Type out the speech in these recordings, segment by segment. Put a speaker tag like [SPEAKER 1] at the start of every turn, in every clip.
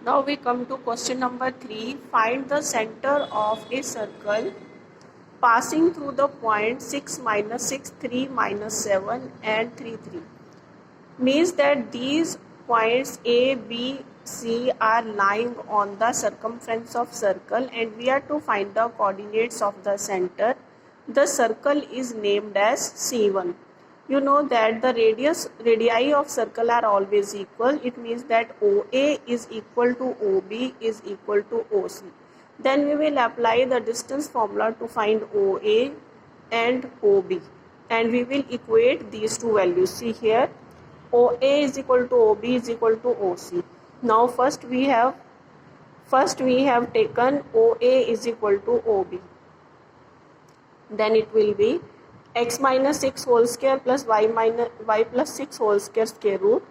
[SPEAKER 1] Now we come to question number 3. Find the center of a circle passing through the point 6 minus 6, 3 minus 7 and 3, 3. Means that these points A, B, C are lying on the circumference of circle and we are to find the coordinates of the center. The circle is named as C1. You know that the radii of circle are always equal. It means that OA is equal to OB is equal to OC. Then we will apply the distance formula to find OA and OB and we will equate these two values. See here, OA is equal to OB is equal to OC. Now first we have taken OA is equal to OB. Then it will be x minus 6 whole square plus y plus 6 whole square root.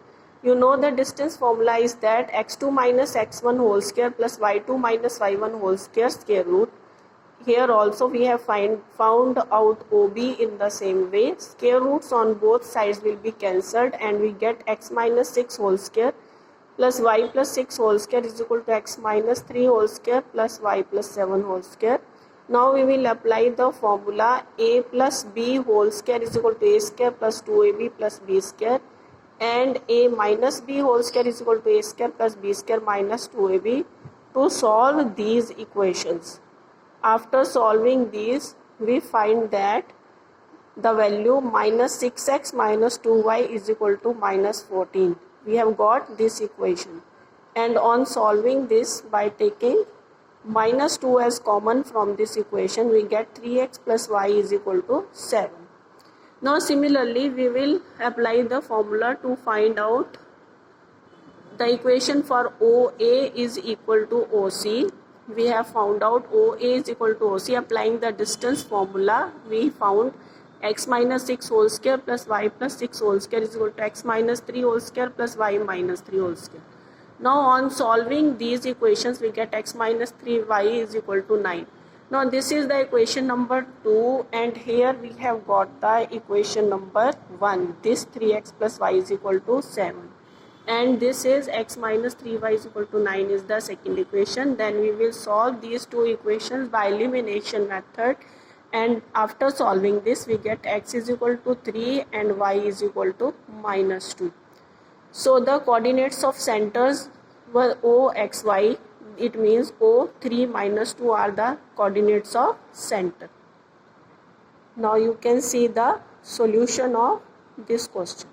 [SPEAKER 1] You know the distance formula is that x2 minus x1 whole square plus y2 minus y1 whole square root. Here also we have found out OB in the same way. Square roots on both sides will be cancelled and we get x minus 6 whole square plus y plus 6 whole square is equal to x minus 3 whole square plus y plus 7 whole square. Now we will apply the formula a plus b whole square is equal to a square plus 2ab plus b square and a minus b whole square is equal to a square plus b square minus 2ab to solve these equations. After solving these, we find that the value minus 6x minus 2y is equal to minus 14. We have got this equation. And on solving this by taking minus 2 as common from this equation, we get 3x plus y is equal to 7. Now similarly, we will apply the formula to find out the equation for OA is equal to OC. We have found out OA is equal to OC. Applying the distance formula, we found x minus 6 whole square plus y plus 6 whole square is equal to x minus 3 whole square plus y minus 3 whole square. Now on solving these equations, we get x minus 3y is equal to 9. Now this is the equation number 2 and here we have got the equation number 1. This 3x plus y is equal to 7. And this is x minus 3y is equal to 9 is the second equation. Then we will solve these two equations by elimination method. And after solving this, we get x is equal to 3 and y is equal to minus 2. So the coordinates of centers were O, X, Y. It means O, 3 minus 2 are the coordinates of center. Now you can see the solution of this question.